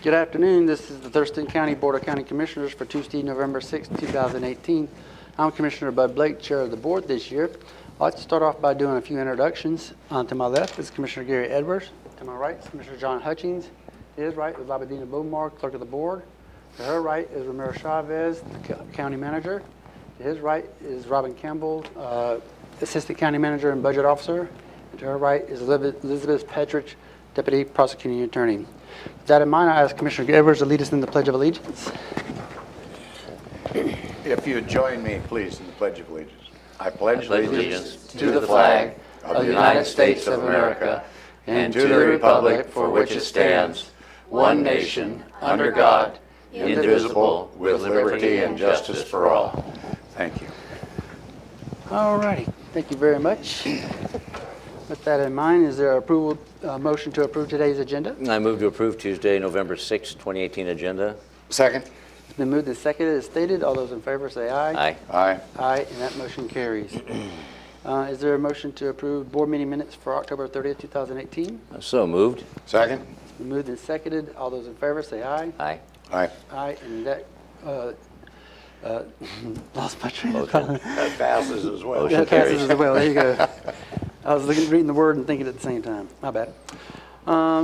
Good afternoon. This is the Thurston County Board of County Commissioners for Tuesday, November 6, 2018. I'm Commissioner Bud Blake, Chair of the Board this year. I'd like to start off by doing a few introductions. To my left is Commissioner Gary Edwards. To my right is Commissioner John Hutchings. To his right is Labadina Bomar, Clerk of the Board. To her right is Ramiro Chavez, the County Manager. To his right is Robin Campbell, Assistant County Manager and Budget Officer. And to her right is Elizabeth Petrich, Deputy Prosecuting Attorney. With that in mind, I ask Commissioner Edwards to lead us in the Pledge of Allegiance. If you join me, please, in the Pledge of Allegiance. I pledge allegiance to the flag of the United States of America and to the republic for which it stands, one nation, under God, indivisible, with liberty and justice for all. Thank you. All righty. Thank you very much. With that in mind, is there a motion to approve today's agenda? I move to approve Tuesday, November 6, 2018 agenda. Second. It's been moved and seconded as stated. All those in favor say aye. Aye. Aye. Aye, and that motion carries. Is there a motion to approve board meeting minutes for October 30th, 2018? So moved. Second. It's been moved and seconded. All those in favor say aye. Aye. Aye. Aye, and that lost my train of thought. That passes as well. Motion That passes carries. as well. There you go. I was reading the word and thinking at the same time. My bad.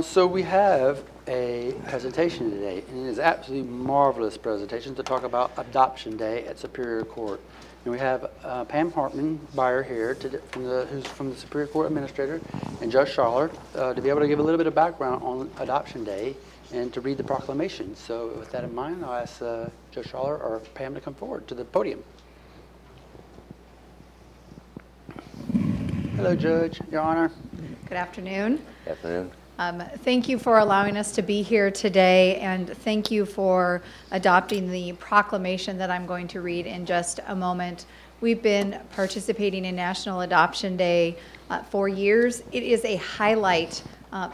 So we have a presentation today, and it is absolutely marvelous presentation to talk about Adoption Day at Superior Court. And we have Pam Hartman Beyer here, who's from the Superior Court Administrator, and Judge Schaller, to be able to give a little bit of background on Adoption Day and to read the proclamation. So with that in mind, I'll ask Judge Schaller or Pam to come forward to the podium. Hello, Judge, Your Honor. Good afternoon. Good afternoon. Thank you for allowing us to be here today, and thank you for adopting the proclamation that I'm going to read in just a moment. We've been participating in National Adoption Day for years. It is a highlight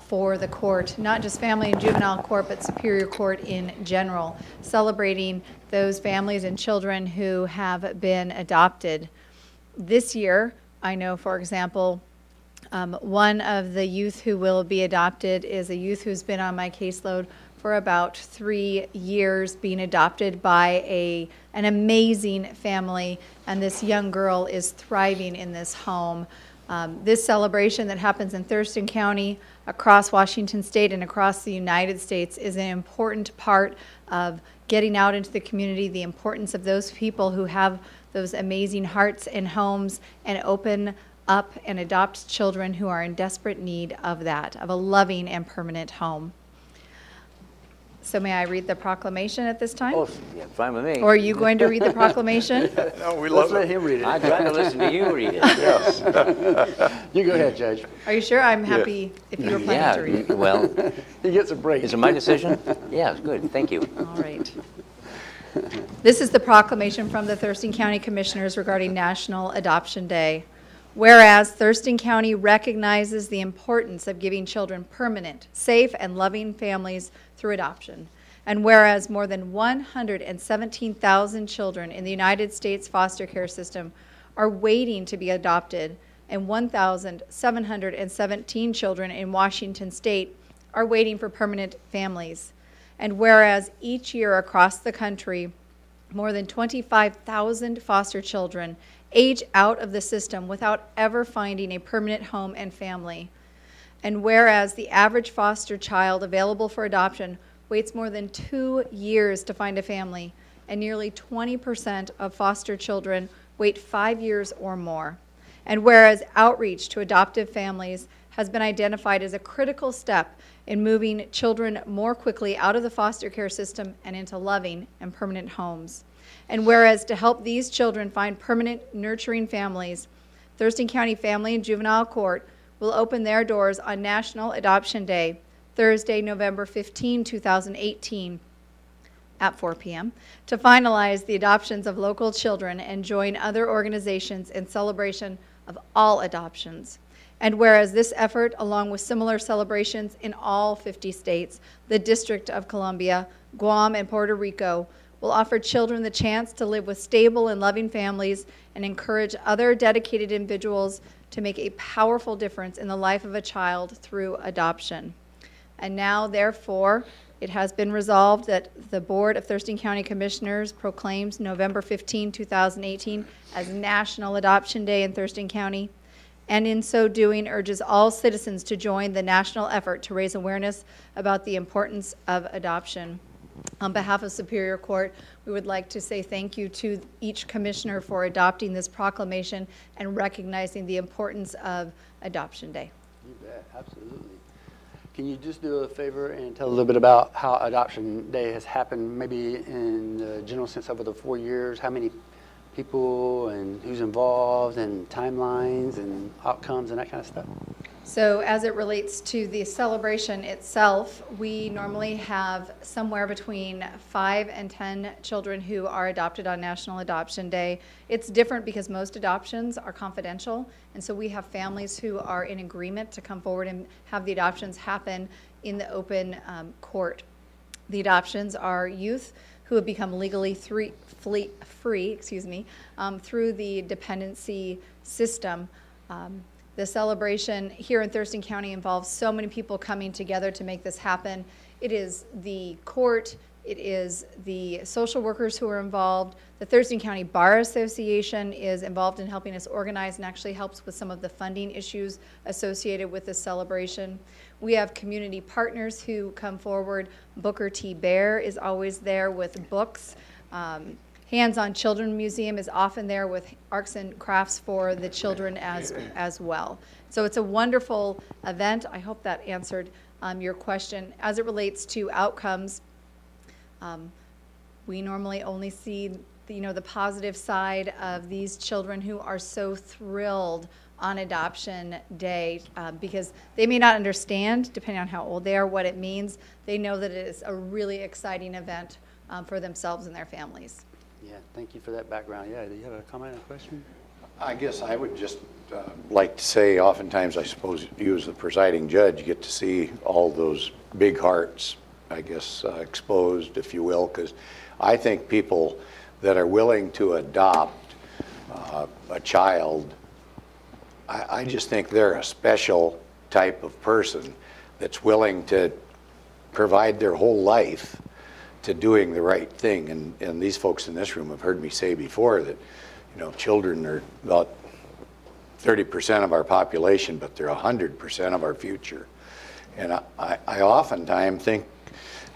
for the court, not just family and juvenile court, but Superior Court in general, celebrating those families and children who have been adopted. This year, I know, for example, one of the youth who will be adopted is a youth who's been on my caseload for about 3 years, being adopted by an amazing family, and this young girl is thriving in this home. This celebration that happens in Thurston County, across Washington State, and across the United States is an important part of getting out into the community, the importance of those people who have those amazing hearts and homes and open up and adopt children who are in desperate need of that, of a loving and permanent home. So may I read the proclamation at this time? Oh, yeah, fine with me. Or are you going to read the proclamation? No, we Let's love let it. him read it. I'd rather listen to you read it. Yes. You go ahead, Judge. Are you sure? I'm happy if you were planning to read it. Yeah, well, He gets a break. is it my decision? Yeah, it's good. Thank you. All right. This is the proclamation from the Thurston County Commissioners regarding National Adoption Day. Whereas Thurston County recognizes the importance of giving children permanent, safe, and loving families through adoption. And whereas more than 117,000 children in the United States foster care system are waiting to be adopted, and 1,717 children in Washington State are waiting for permanent families. And whereas each year across the country, more than 25,000 foster children age out of the system without ever finding a permanent home and family. And whereas the average foster child available for adoption waits more than 2 years to find a family, and nearly 20% of foster children wait 5 years or more. And whereas outreach to adoptive families has been identified as a critical step in moving children more quickly out of the foster care system and into loving and permanent homes. And whereas to help these children find permanent, nurturing families, Thurston County Family and Juvenile Court will open their doors on National Adoption Day, Thursday, November 15, 2018, at 4 p.m., to finalize the adoptions of local children and join other organizations in celebration of all adoptions. And whereas this effort, along with similar celebrations in all 50 states, the District of Columbia, Guam, and Puerto Rico, will offer children the chance to live with stable and loving families and encourage other dedicated individuals to make a powerful difference in the life of a child through adoption. And now, therefore, It has been resolved that the Board of Thurston County Commissioners proclaims November 15, 2018 as National Adoption Day in Thurston County, and in so doing urges all citizens to join the national effort to raise awareness about the importance of adoption. On behalf of Superior Court, we would like to say thank you to each commissioner for adopting this proclamation and recognizing the importance of Adoption Day. You bet, absolutely. Can you just do a favor and tell a little bit about how Adoption Day has happened, maybe in the general sense over the 4 years, how many people and who's involved and timelines and outcomes and that kind of stuff? So as it relates to the celebration itself, we normally have somewhere between 5 and 10 children who are adopted on National Adoption Day. It's different because most adoptions are confidential, and so we have families who are in agreement to come forward and have the adoptions happen in the open court. The adoptions are youth who have become legally free through the dependency system. The celebration here in Thurston County involves so many people coming together to make this happen. It is the court, it is the social workers who are involved. The Thurston County Bar Association is involved in helping us organize and actually helps with some of the funding issues associated with this celebration. We have community partners who come forward. Booker T. Bear is always there with books. Hands on Children Museum is often there with arts and crafts for the children as well. So it's a wonderful event. I hope that answered your question. As it relates to outcomes, we normally only see the positive side of these children who are so thrilled on Adoption Day because they may not understand, depending on how old they are, what it means. They know that it is a really exciting event for themselves and their families. Yeah, thank you for that background. Yeah, do you have a comment or question? I guess I would just like to say, oftentimes, I suppose you as the presiding judge get to see all those big hearts, I guess, exposed, if you will, because I think people that are willing to adopt a child, I just think they're a special type of person that's willing to provide their whole life to doing the right thing. And these folks in this room have heard me say before that, children are about 30% of our population, but they're 100% of our future. And I oftentimes think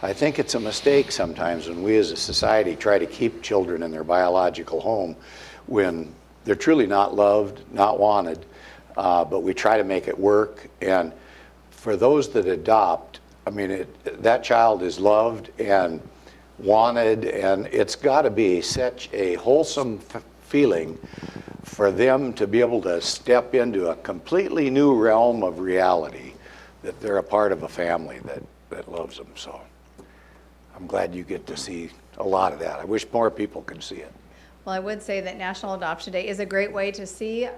it's a mistake sometimes when we as a society try to keep children in their biological home when they're truly not loved, not wanted, but we try to make it work. And for those that adopt, that child is loved and wanted, and it's got to be such a wholesome feeling for them to be able to step into a completely new realm of reality, that they're a part of a family that loves them. So I'm glad you get to see a lot of that. I wish more people could see it. Well, I would say that National Adoption Day is a great way to see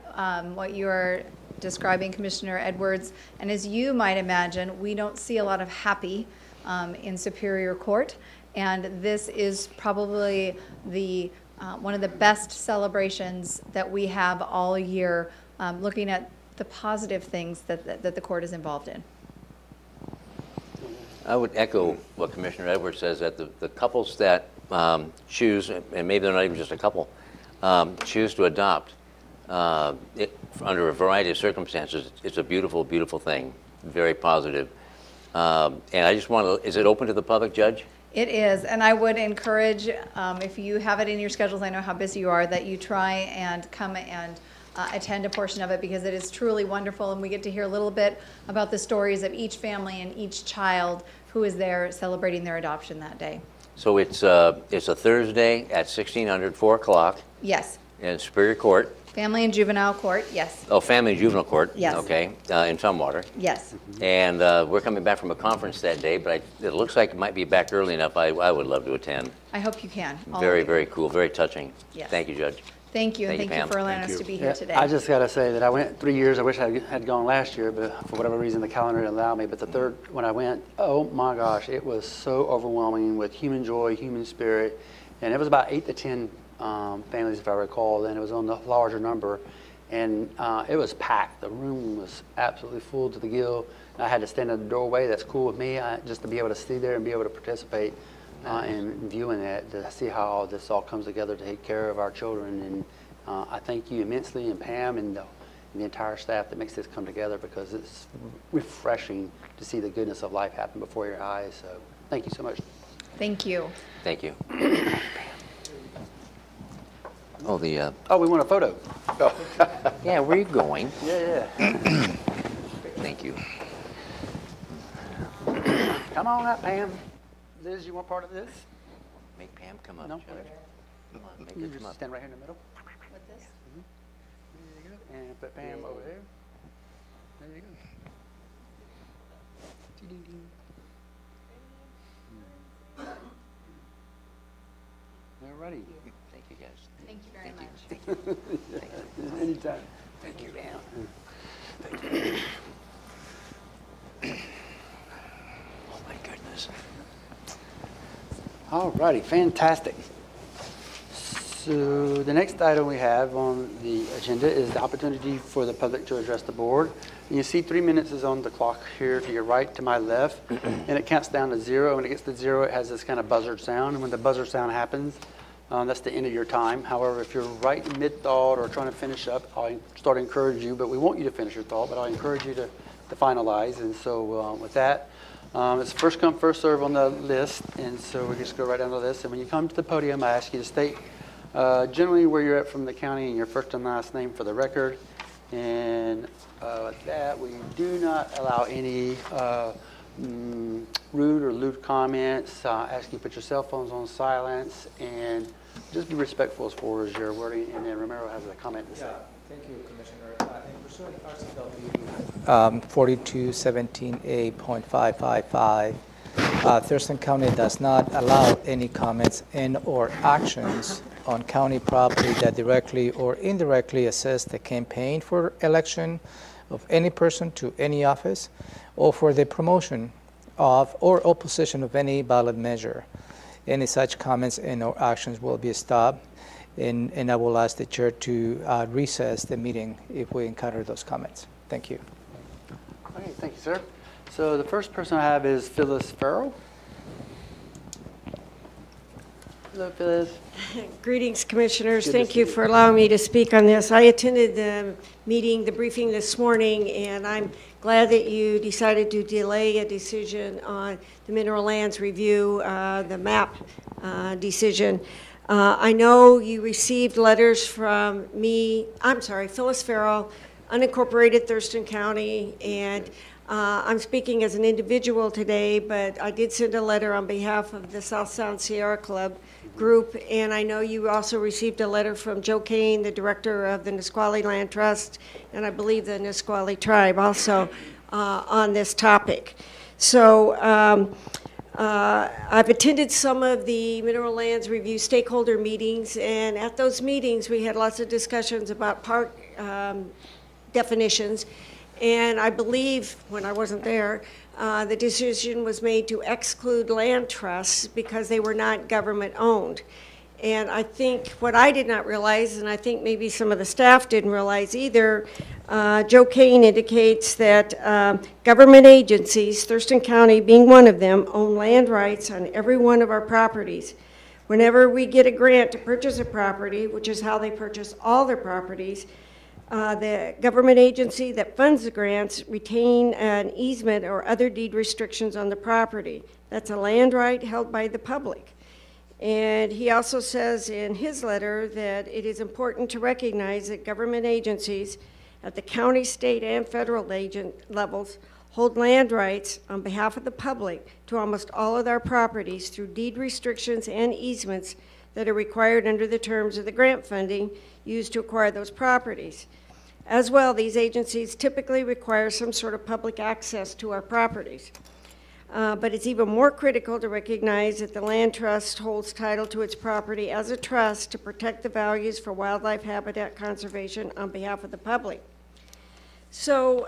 what you are describing, Commissioner Edwards. And as you might imagine, we don't see a lot of happy in Superior Court. And this is probably one of the best celebrations that we have all year, looking at the positive things that the court is involved in. I would echo what Commissioner Edwards says, that the couples that choose, and maybe they're not even just a couple, choose to adopt under a variety of circumstances, it's a beautiful, beautiful thing, very positive. And I just want to, is it open to the public, Judge? It is, and I would encourage, if you have it in your schedules, I know how busy you are, that you try and come and attend a portion of it, because it is truly wonderful, and we get to hear a little bit about the stories of each family and each child who is there celebrating their adoption that day. So it's a Thursday at 1600, 4 o'clock. Yes. In Superior Court. Family and Juvenile Court, yes. Oh, Family and Juvenile Court. Yes. Okay, in Tumwater. Yes. And we're coming back from a conference that day, but it looks like it might be back early enough. I would love to attend. I hope you can. Very, very cool, very touching. Yes. Thank you, Judge. Thank you, and thank you Pam. for allowing Thank us you. to be here today. I just got to say that I went 3 years. I wish I had gone last year, but for whatever reason, the calendar didn't allow me. But the third, when I went, oh my gosh, it was so overwhelming with human joy, human spirit. And it was about 8 to 10 families, if I recall, and it was on the larger number. And it was packed. The room was absolutely full to the gill. I had to stand in the doorway. That's cool with me, just to be able to see there and be able to participate in viewing that, to see how this all comes together to take care of our children. And I thank you immensely, and Pam and the entire staff that makes this come together, because it's refreshing to see the goodness of life happen before your eyes. So thank you so much. Thank you. Thank you. Oh, the, Oh, we want a photo. yeah, where are you going? Yeah. Thank you. Come on up, Pam. Liz, you want part of this? Make Pam come up, No? Judge. Come on, make You her come just up. stand right here in the middle. With this? There you go. And put Pam over there. There you go. Ding-ding-ding. All righty. Thank you, guys. Thank you very much. Thank you. Anytime. Thank you. Oh, my goodness. All righty, fantastic. So the next item we have on the agenda is the opportunity for the public to address the board. And you see 3 minutes is on the clock here to your right, to my left, and it counts down to 0. When it gets to 0, it has this kind of buzzer sound, and when the buzzer sound happens, that's the end of your time. However, if you're right in mid-thought or trying to finish up, I'll start to encourage you, but we want you to finish your thought, but I'll encourage you to finalize. And so with that, it's first come, first serve on the list, and so we just go right down the list. And when you come to the podium, I ask you to state generally where you're at from the county and your first and last name for the record. And with that, we do not allow any rude or lewd comments. Ask you to put your cell phones on silence, and just be respectful as far as your wording. And then Romero has a comment to say. Thank you, Commissioner. In pursuant to RCW 4217A.555, Thurston County does not allow any comments and or actions on county property that directly or indirectly assist the campaign for election of any person to any office, or for the promotion of or opposition of any ballot measure. Any such comments and or actions will be stopped, and I will ask the chair to recess the meeting if we encounter those comments. Thank you. Okay, thank you, sir. So the first person I have is Phyllis Farrell. Hello, Phyllis. Greetings, Commissioners. Good to Thank see you you. for allowing me to speak on this. I attended the meeting, the briefing this morning, and I'm glad that you decided to delay a decision on the mineral lands review, the map decision. I know you received letters from me, Phyllis Farrell, unincorporated Thurston County, and I'm speaking as an individual today, but I did send a letter on behalf of the South Sound Sierra Club group, and I know you also received a letter from Joe Kane, the director of the Nisqually Land Trust, and I believe the Nisqually tribe also, on this topic. So I've attended some of the mineral lands review stakeholder meetings, and at those meetings we had lots of discussions about park definitions. And I believe, when I wasn't there, the decision was made to exclude land trusts because they were not government-owned. And I think what I did not realize, and I think maybe some of the staff didn't realize either, Joe Kane indicates that government agencies, Thurston County being one of them, own land rights on every one of our properties. Whenever we get a grant to purchase a property, which is how they purchase all their properties, the government agency that funds the grants retain an easement or other deed restrictions on the property. That's a land right held by the public. And he also says in his letter that it is important to recognize that government agencies at the county, state, and federal levels hold land rights on behalf of the public to almost all of our properties through deed restrictions and easements that are required under the terms of the grant funding used to acquire those properties. As well, these agencies typically require some sort of public access to our properties. But it's even more critical to recognize that the land trust holds title to its property as a trust to protect the values for wildlife habitat conservation on behalf of the public. So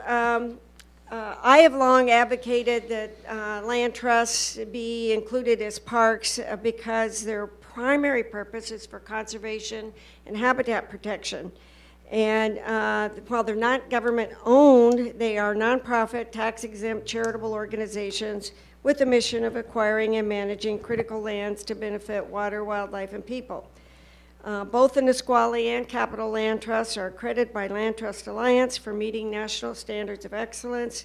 I have long advocated that land trusts be included as parks because their primary purpose is for conservation and habitat protection. And while they're not government-owned, they are nonprofit, tax-exempt charitable organizations with a mission of acquiring and managing critical lands to benefit water, wildlife, and people. Both the Nisqually and Capital Land Trusts are accredited by Land Trust Alliance for meeting national standards of excellence.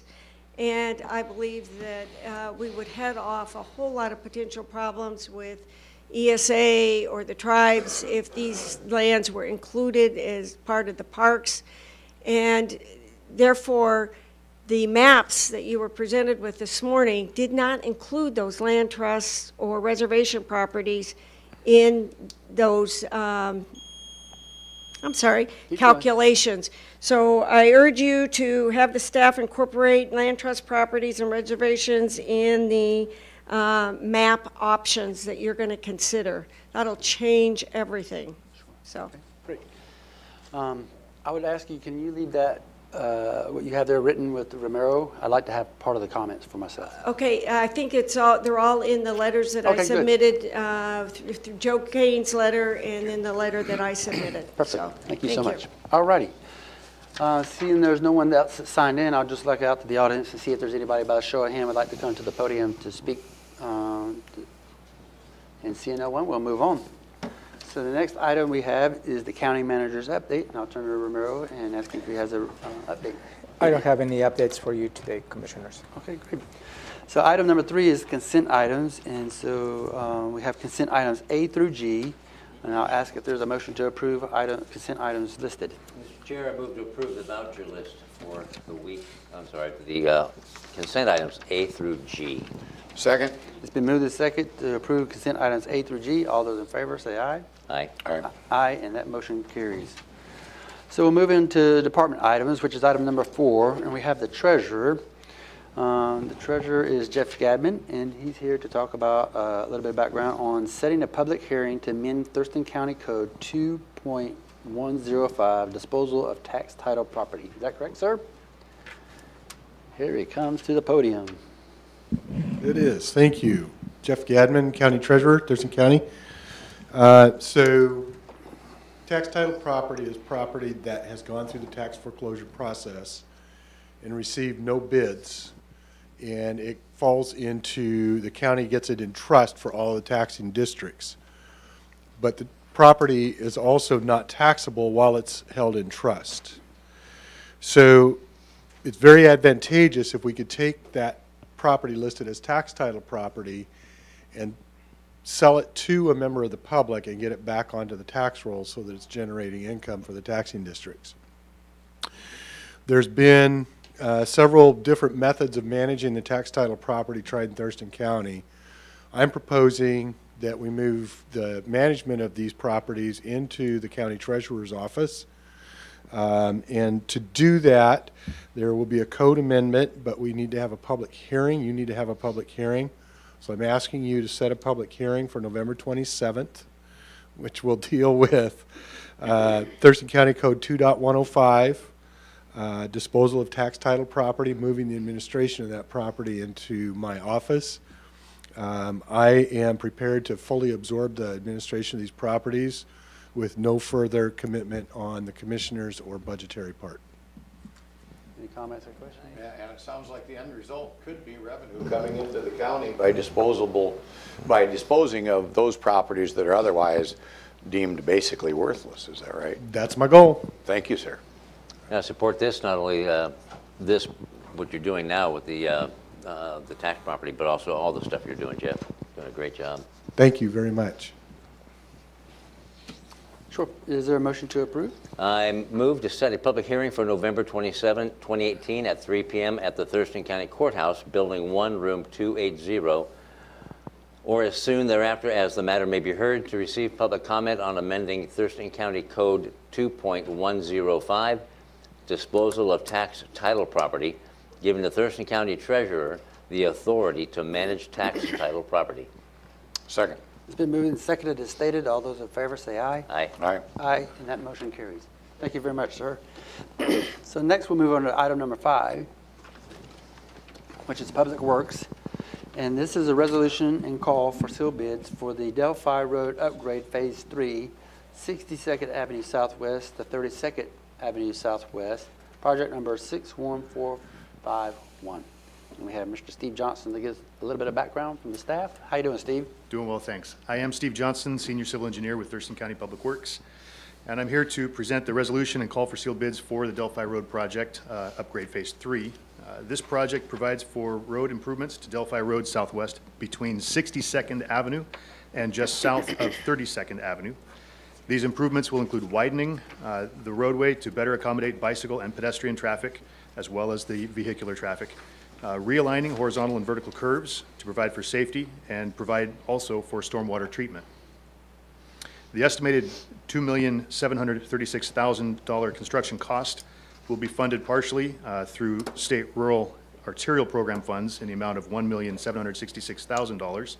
And I believe that we would head off a whole lot of potential problems with ESA or the tribes if these lands were included as part of the parks. And therefore, the maps that you were presented with this morning did not include those land trusts or reservation properties in those, calculations. So I urge you to have the staff incorporate land trust properties and reservations in the map options that you're going to consider. That'll change everything. So. Great. I would ask you, can you leave that, what you have there written with Romero? I'd like to have part of the comments for myself. Okay, I think it's all, they're all in the letters that I Okay, good. submitted, through Joe Kane's letter and then the letter that I submitted. Perfect. So, Thank you so much. All righty. Seeing there's no one else that signed in, I'll just look out to the audience and see if there's anybody by a show of hand would like to come to the podium to speak. And seeing no one, we'll move on. So the next item we have is the county manager's update, and I'll turn to Romero and ask him if he has an update. I don't have any updates for you today, Commissioners. Okay, great. So item number 3 is consent items, and so we have consent items A through G, and I'll ask if there's a motion to approve consent items listed. Mr. Chair, I move to approve the voucher list for the consent items A through G. Second? It's been moved and seconded to approve consent items A through G. All those in favor say aye. Aye. Aye. Aye, and that motion carries. So we'll move into department items, which is item number 4, and we have the treasurer. The treasurer is Jeff Gadman, and he's here to talk about a little bit of background on setting a public hearing to amend Thurston County Code 2.105, disposal of tax title property. Is that correct, sir? Here he comes to the podium. It is. Thank you. Jeff Gadman, County Treasurer, Thurston County. So tax title property is property that has gone through the tax foreclosure process and received no bids, and it falls into, the county gets it in trust for all the taxing districts. But the property is also not taxable while it's held in trust. So it's very advantageous if we could take that property listed as tax title property and sell it to a member of the public and get it back onto the tax rolls so that it's generating income for the taxing districts. There's been several different methods of managing the tax title property tried in Thurston County. I'm proposing that we move the management of these properties into the county treasurer's office. And to do that, there will be a code amendment, but we need to have a public hearing. You need to have a public hearing. So I'm asking you to set a public hearing for November 27th, which will deal with Thurston County Code 2.105, disposal of tax title property, moving the administration of that property into my office. I am prepared to fully absorb the administration of these properties with no further commitment on the commissioners or budgetary part. Any comments or questions? Yeah, and it sounds like the end result could be revenue coming into the county by disposing of those properties that are otherwise deemed basically worthless. Is that right? That's my goal. Thank you, sir. I support this, not only what you're doing now with the tax property, but also all the stuff you're doing, Jeff. Doing a great job. Thank you very much. Sure. Is there a motion to approve? I move to set a public hearing for November 27, 2018 at 3 p.m. at the Thurston County Courthouse, Building 1, Room 280, or as soon thereafter as the matter may be heard, to receive public comment on amending Thurston County Code 2.105, disposal of tax title property, giving the Thurston County Treasurer the authority to manage tax title property. Second. It's been moved and seconded as stated. All those in favor say aye. Aye. Aye. Aye, and that motion carries. Thank you very much, sir. So next we'll move on to item number 5, which is Public Works. And this is a resolution and call for sealed bids for the Delphi Road Upgrade Phase 3, 62nd Avenue Southwest, the 32nd Avenue Southwest, project number 61451. And we have Mr. Steve Johnson to give us a little bit of background from the staff. How you doing, Steve? Doing well, thanks. I am Steve Johnson, Senior Civil Engineer with Thurston County Public Works, and I'm here to present the resolution and call for sealed bids for the Delphi Road project, Upgrade Phase 3. This project provides for road improvements to Delphi Road Southwest between 62nd Avenue and just south of 32nd Avenue. These improvements will include widening the roadway to better accommodate bicycle and pedestrian traffic, as well as the vehicular traffic, realigning horizontal and vertical curves to provide for safety and provide also for stormwater treatment. The estimated $2,736,000 construction cost will be funded partially through state rural arterial program funds in the amount of $1,766,000,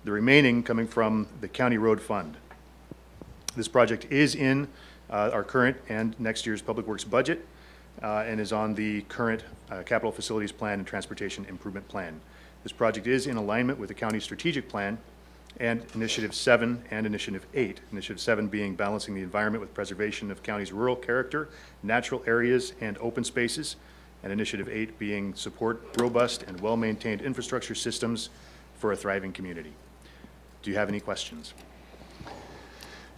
the remaining coming from the county road fund. This project is in our current and next year's Public Works budget and is on the current Capital Facilities Plan and Transportation Improvement Plan. This project is in alignment with the county's strategic plan and Initiative 7 and Initiative 8. Initiative 7 being balancing the environment with preservation of county's rural character, natural areas, and open spaces, and Initiative 8 being support robust and well-maintained infrastructure systems for a thriving community. Do you have any questions?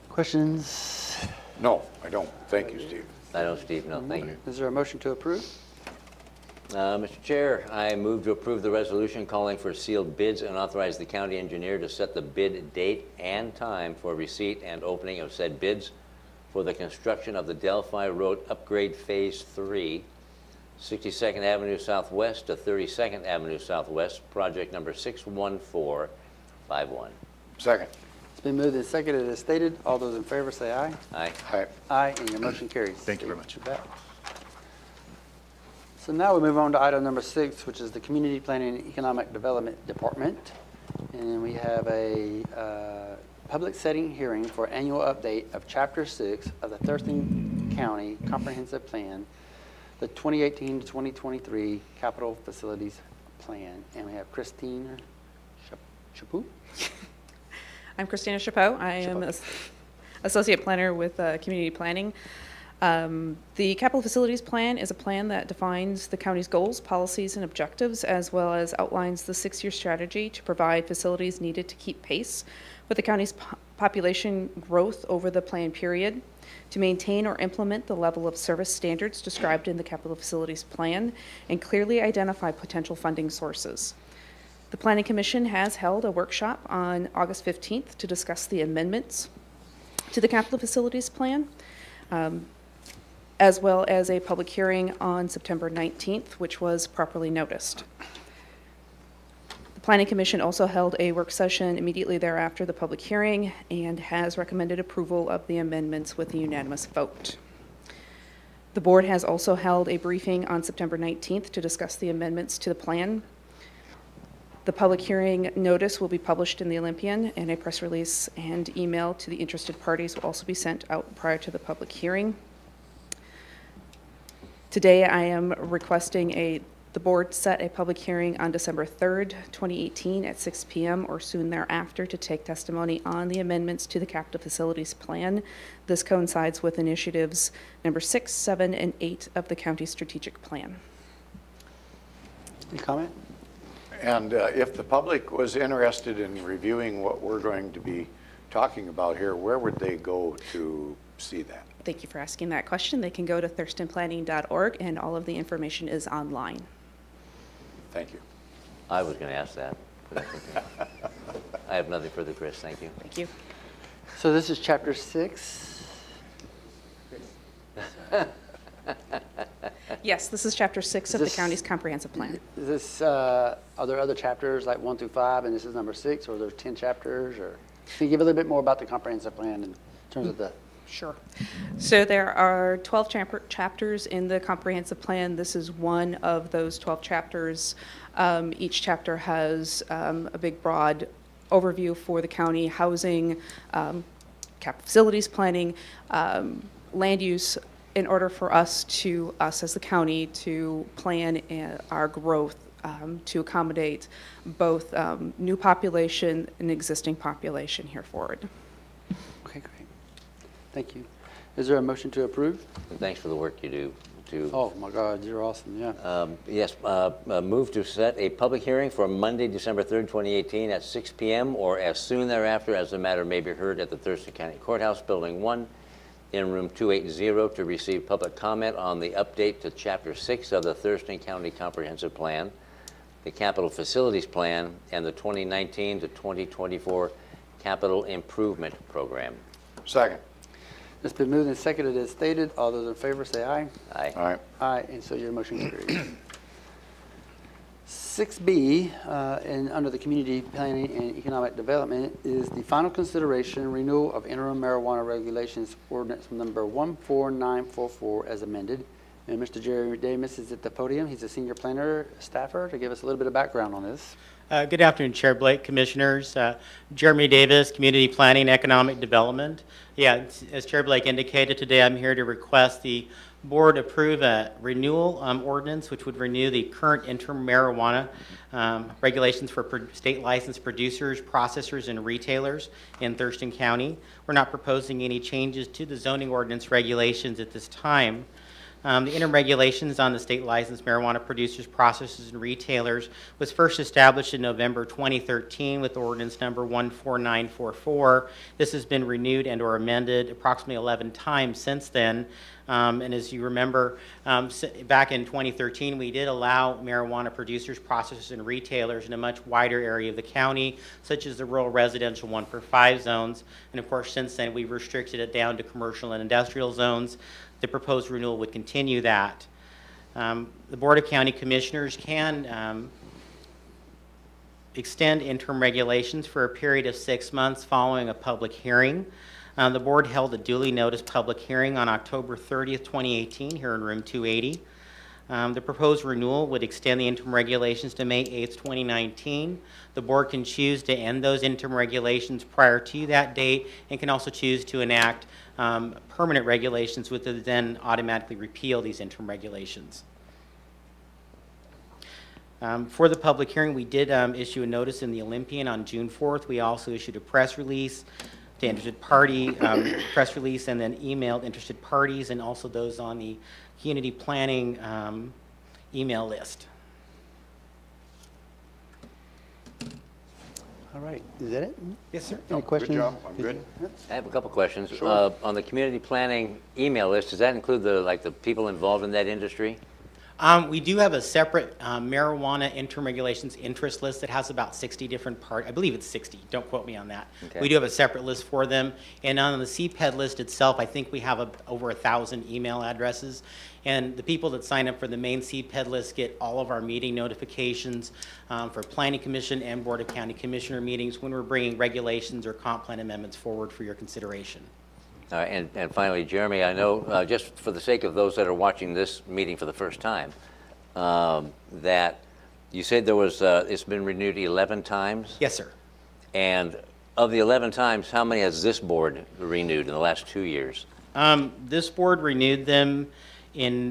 Questions? No, I don't. Thank you, Steve. I don't, Steve, no, thank you. Is there a motion to approve? Mr. Chair, I move to approve the resolution calling for sealed bids and authorize the county engineer to set the bid date and time for receipt and opening of said bids for the construction of the Delphi Road Upgrade Phase 3, 62nd Avenue Southwest to 32nd Avenue Southwest, project number 61451. Second. It's been moved and seconded as stated. All those in favor say aye. Aye. Aye. Aye, and your motion carries. Thank you very much. You bet. So now we move on to item number 6, which is the Community Planning and Economic Development Department. And we have a public setting hearing for annual update of Chapter 6 of the Thurston County Comprehensive Plan, the 2018 to 2023 Capital Facilities Plan. And we have Christine Chaput. I'm Christina Chapeau. I am Associate Planner with Community Planning. The Capital Facilities Plan is a plan that defines the county's goals, policies, and objectives, as well as outlines the 6-year strategy to provide facilities needed to keep pace with the county's population growth over the plan period, to maintain or implement the level of service standards described in the Capital Facilities Plan, and clearly identify potential funding sources. The Planning Commission has held a workshop on August 15th to discuss the amendments to the Capital Facilities Plan, as well as a public hearing on September 19th, which was properly noticed. The Planning Commission also held a work session immediately thereafter the public hearing and has recommended approval of the amendments with a unanimous vote. The board has also held a briefing on September 19th to discuss the amendments to the plan. The public hearing notice will be published in the Olympian, and a press release and email to the interested parties will also be sent out prior to the public hearing. Today, I am requesting the board set a public hearing on December 3rd, 2018 at 6 p.m. or soon thereafter to take testimony on the amendments to the Capital Facilities Plan. This coincides with initiatives number 6, 7, and 8 of the county strategic plan. Any comment? And if the public was interested in reviewing what we're going to be talking about here, where would they go to see that? Thank you for asking that question. They can go to thurstonplanning.org, and all of the information is online. Thank you. I was going to ask that. But that's okay. I have nothing further, Chris. Thank you. Thank you. So this is Chapter 6. Yes, this is Chapter 6 of the This- county's comprehensive plan. Is this, are there other chapters like 1 through 5, and this is number 6, or are there 10 chapters? Or can you give a little bit more about the comprehensive plan in terms of the? Sure. So there are 12 chapters in the comprehensive plan. This is one of those 12 chapters. Each chapter has a big, broad overview for the county: housing, capital facilities planning, land use, in order for us as the county, to plan our growth to accommodate both new population and existing population here forward. Okay, great. Thank you. Is there a motion to approve? And thanks for the work you do, too. Oh, my God, you're awesome, yeah. Yes, move to set a public hearing for Monday, December 3rd, 2018 at 6 p.m. or as soon thereafter as the matter may be heard at the Thurston County Courthouse, Building 1, in room 280 to receive public comment on the update to Chapter 6 of the Thurston County Comprehensive Plan, the Capital Facilities Plan, and the 2019 to 2024 Capital Improvement Program. Second. It's been moved and seconded as stated. All those in favor say aye. Aye. All right. Aye, and so your motion carries. 6B, and under the Community Planning and Economic Development, is the final consideration renewal of interim marijuana regulations ordinance number 14944 as amended. And Mr. Jerry Davis is at the podium. He's a senior planner staffer to give us a little bit of background on this. Good afternoon, Chair Blake, Commissioners. Jeremy Davis, Community Planning, Economic Development. Yeah, as Chair Blake indicated, today I'm here to request the Board approve a renewal ordinance which would renew the current interim marijuana regulations for state licensed producers, processors, and retailers in Thurston County. We're not proposing any changes to the zoning ordinance regulations at this time. The interim regulations on the state licensed marijuana producers, processors, and retailers was first established in November 2013 with ordinance number 14944. This has been renewed and or amended approximately 11 times since then. And as you remember, back in 2013, we did allow marijuana producers, processors, and retailers in a much wider area of the county, such as the rural residential 1 per 5 zones. And of course, since then, we've restricted it down to commercial and industrial zones. The proposed renewal would continue that. The Board of County Commissioners can extend interim regulations for a period of 6 months following a public hearing. The board held a duly noticed public hearing on October 30th, 2018 here in room 280. The proposed renewal would extend the interim regulations to May 8th, 2019. The board can choose to end those interim regulations prior to that date and can also choose to enact permanent regulations which would then automatically repeal these interim regulations. For the public hearing, we did issue a notice in the Olympian on June 4th. We also issued a press release to interested party, press release, and then emailed interested parties and also those on the community planning email list. All right, is that it? Yes, sir. Any questions? Good job. I'm good. I have a couple questions. Sure. On the community planning email list, does that include the people involved in that industry? We do have a separate marijuana interim regulations interest list that has about 60 different parts. I believe it's 60. Don't quote me on that. Okay. We do have a separate list for them. And on the CPED list itself, I think we have over 1,000 email addresses. And the people that sign up for the main CPED list get all of our meeting notifications for Planning Commission and Board of County Commissioner meetings when we're bringing regulations or comp plan amendments forward for your consideration. All right, and finally, Jeremy, I know just for the sake of those that are watching this meeting for the first time, that you said there was, it's been renewed 11 times? Yes, sir. And of the 11 times, how many has this board renewed in the last 2 years? This board renewed them in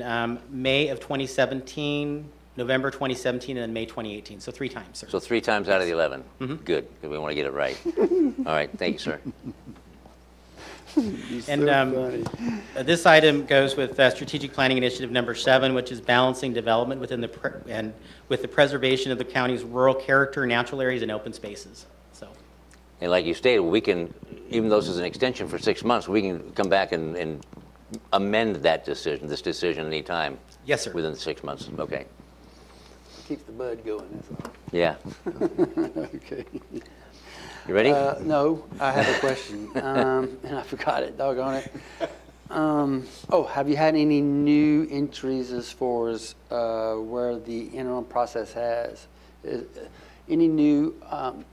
May of 2017, November 2017, and then May 2018. So 3 times, sir. So 3 times out of the 11? Mm-hmm. Good, because we want to get it right. All right, thank you, sir. And This item goes with Strategic Planning Initiative number 7, which is balancing development within with the preservation of the county's rural character, natural areas, and open spaces. So, And like you stated, we can, even though this is an extension for 6 months, we can come back and amend that decision, this decision anytime. yes, sir. Within the 6 months, okay. keeps the bud going, that's all. Yeah, Okay. you ready? No, I have a question, and I forgot it, doggone it. Have you had any new entries as far as where the interim process has? Any new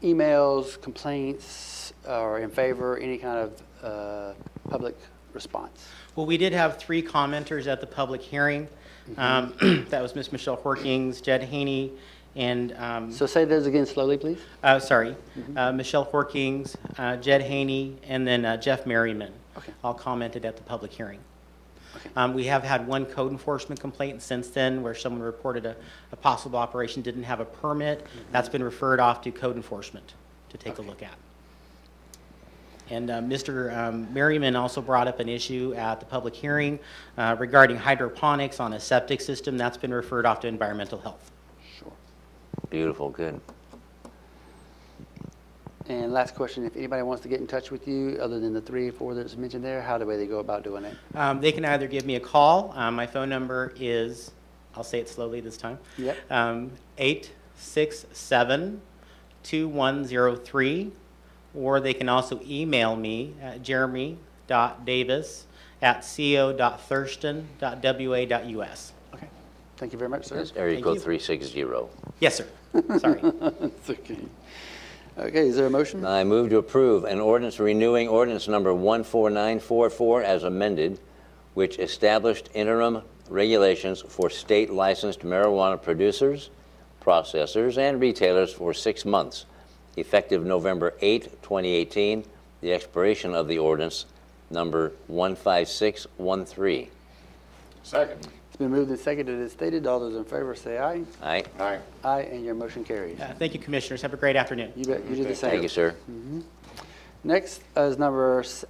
emails, complaints, or in favor, any kind of public response? Well, we did have 3 commenters at the public hearing. That was Ms. Michelle Horkings, Jed Haney, and So say those again slowly, please. Michelle Horkings, Jed Haney, and then Jeff Merriman. Okay. All commented at the public hearing. Okay. We have had 1 code enforcement complaint since then where someone reported a possible operation didn't have a permit. That's been referred off to code enforcement to take a look at. And Mr. Merriman also brought up an issue at the public hearing regarding hydroponics on a septic system. That's been referred off to environmental health. Sure. Beautiful, good. And last question, if anybody wants to get in touch with you, other than the 3 or 4 that's mentioned there, how do they go about doing it? They can either give me a call. My phone number is, I'll say it slowly this time. Yep. 867-2103, or they can also email me at jeremy.davis@co.thurston.wa.us. Okay. Thank you very much, sir. That's area Thank code you. 360. Yes, sir. Sorry. It's okay. Okay, is there a motion? I move to approve an ordinance renewing ordinance number 14944 as amended, which established interim regulations for state licensed marijuana producers, processors, and retailers for 6 months, effective November 8, 2018, the expiration of the ordinance number 15613. Second. It's been moved and seconded as stated. All those in favor say aye. Aye. Aye. Aye, and your motion carries. Thank you, Commissioners. Have a great afternoon. You bet. You do the same. Thank you, sir. Next is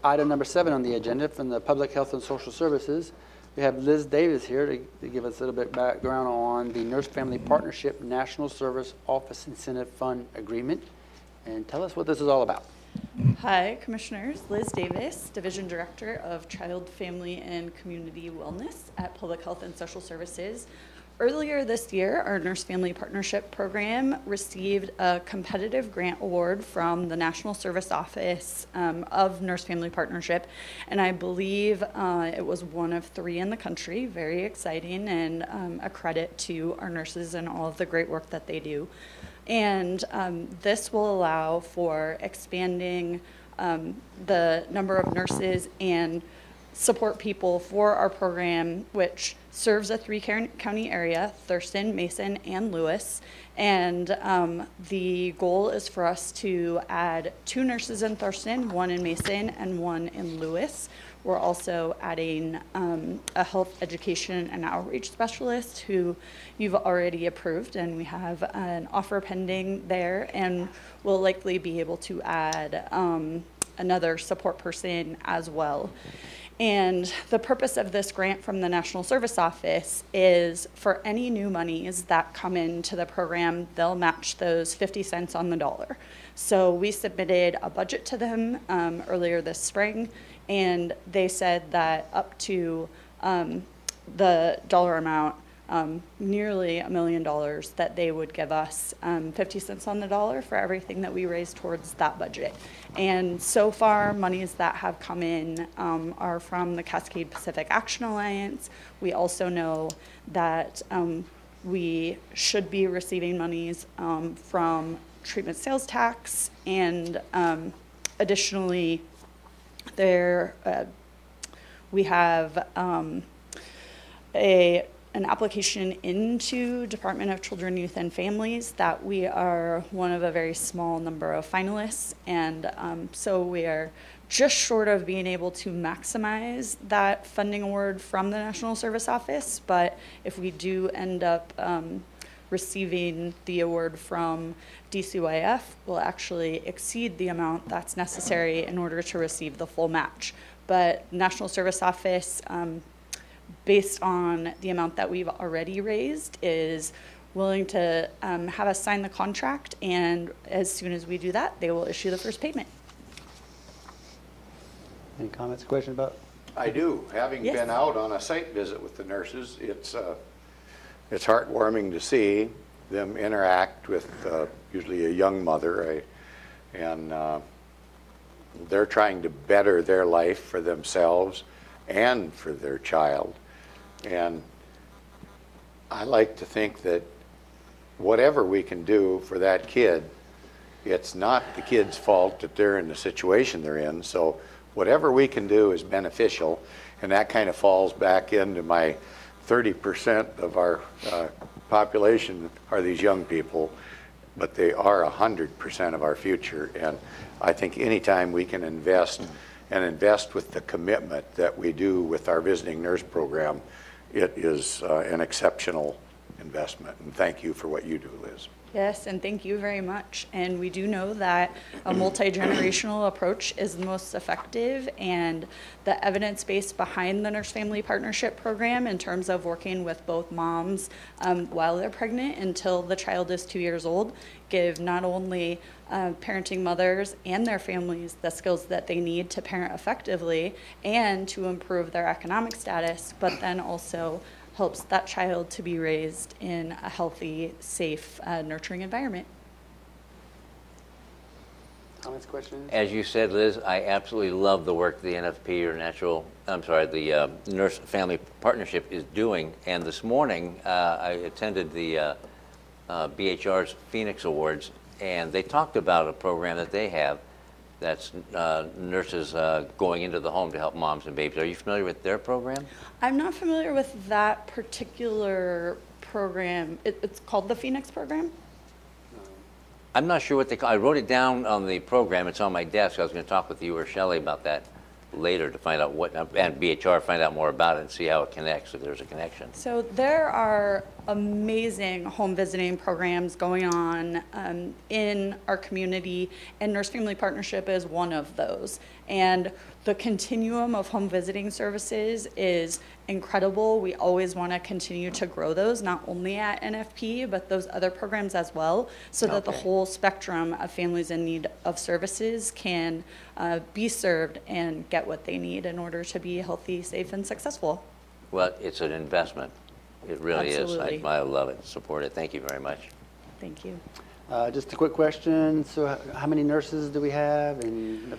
item number 7 on the agenda from the Public Health and Social Services. We have Liz Davis here to give us a little bit background on the Nurse Family Partnership National Service Office Incentive Fund Agreement, and tell us what this is all about. Hi, Commissioners. Liz Davis, Division Director of Child, Family, and Community Wellness at Public Health and Social Services. Earlier this year, our Nurse Family Partnership Program received a competitive grant award from the National Service Office of Nurse Family Partnership, and I believe it was one of 3 in the country. Very exciting, and a credit to our nurses and all of the great work that they do. And this will allow for expanding the number of nurses and support people for our program, which serves a 3-county area, Thurston, Mason, and Lewis. And the goal is for us to add 2 nurses in Thurston, 1 in Mason, and 1 in Lewis. We're also adding a health education and outreach specialist who you've already approved, and we have an offer pending there, and we'll likely be able to add another support person as well. And the purpose of this grant from the National Service Office is for any new monies that come into the program, they'll match those 50 cents on the dollar. So we submitted a budget to them earlier this spring, and they said that up to the dollar amount, nearly $1 million, that they would give us 50 cents on the dollar for everything that we raise towards that budget. And so far, monies that have come in are from the Cascade Pacific Action Alliance. We also know that we should be receiving monies from treatment sales tax, and additionally, we have an application into Department of Children, Youth, and Families that we are one of a very small number of finalists, and so we are just short of being able to maximize that funding award from the National Service Office. But if we do end up receiving the award from DCYF, will actually exceed the amount that's necessary in order to receive the full match. But National Service Office, based on the amount that we've already raised, is willing to have us sign the contract, and as soon as we do that, they will issue the first payment. Any comments, questions about? I do. Having Yes. been out on a site visit with the nurses, it's heartwarming to see them interact with usually a young mother, and they're trying to better their life for themselves and for their child. And I like to think that whatever we can do for that kid, it's not the kid's fault that they're in the situation they're in. So whatever we can do is beneficial, and that kind of falls back into my 30% of our population are these young people, but they are 100% of our future. And I think anytime we can invest, and invest with the commitment that we do with our visiting nurse program, it is an exceptional investment. And thank you for what you do, Liz. Yes, and thank you very much. And we do know that a multi-generational approach is the most effective, and the evidence base behind the Nurse Family Partnership Program in terms of working with both moms while they're pregnant until the child is 2 years old give not only parenting mothers and their families the skills that they need to parent effectively and to improve their economic status, but then also helps that child to be raised in a healthy, safe, nurturing environment. Comments, questions? As you said, Liz, I absolutely love the work the NFP or the Nurse Family Partnership is doing. And this morning, I attended the BHR's Phoenix Awards, and they talked about a program that they have that's nurses going into the home to help moms and babies. Are you familiar with their program? I'm not familiar with that particular program. It's called the Phoenix Program? I'm not sure what they call. I wrote it down on the program. It's on my desk. I was going to talk with you or Shelley about that later to find out what, and BHR, find out more about it and see how it connects, if there's a connection. So there are amazing home visiting programs going on in our community, and Nurse Family Partnership is one of those. And the continuum of home visiting services is incredible. We always want to continue to grow those, not only at NFP, but those other programs as well, so that the whole spectrum of families in need of services can be served and get what they need in order to be healthy, safe, and successful. Well, it's an investment. It really Absolutely. is. I love it. Support it. Thank you very much. Thank you. Just a quick question. So how many nurses do we have? And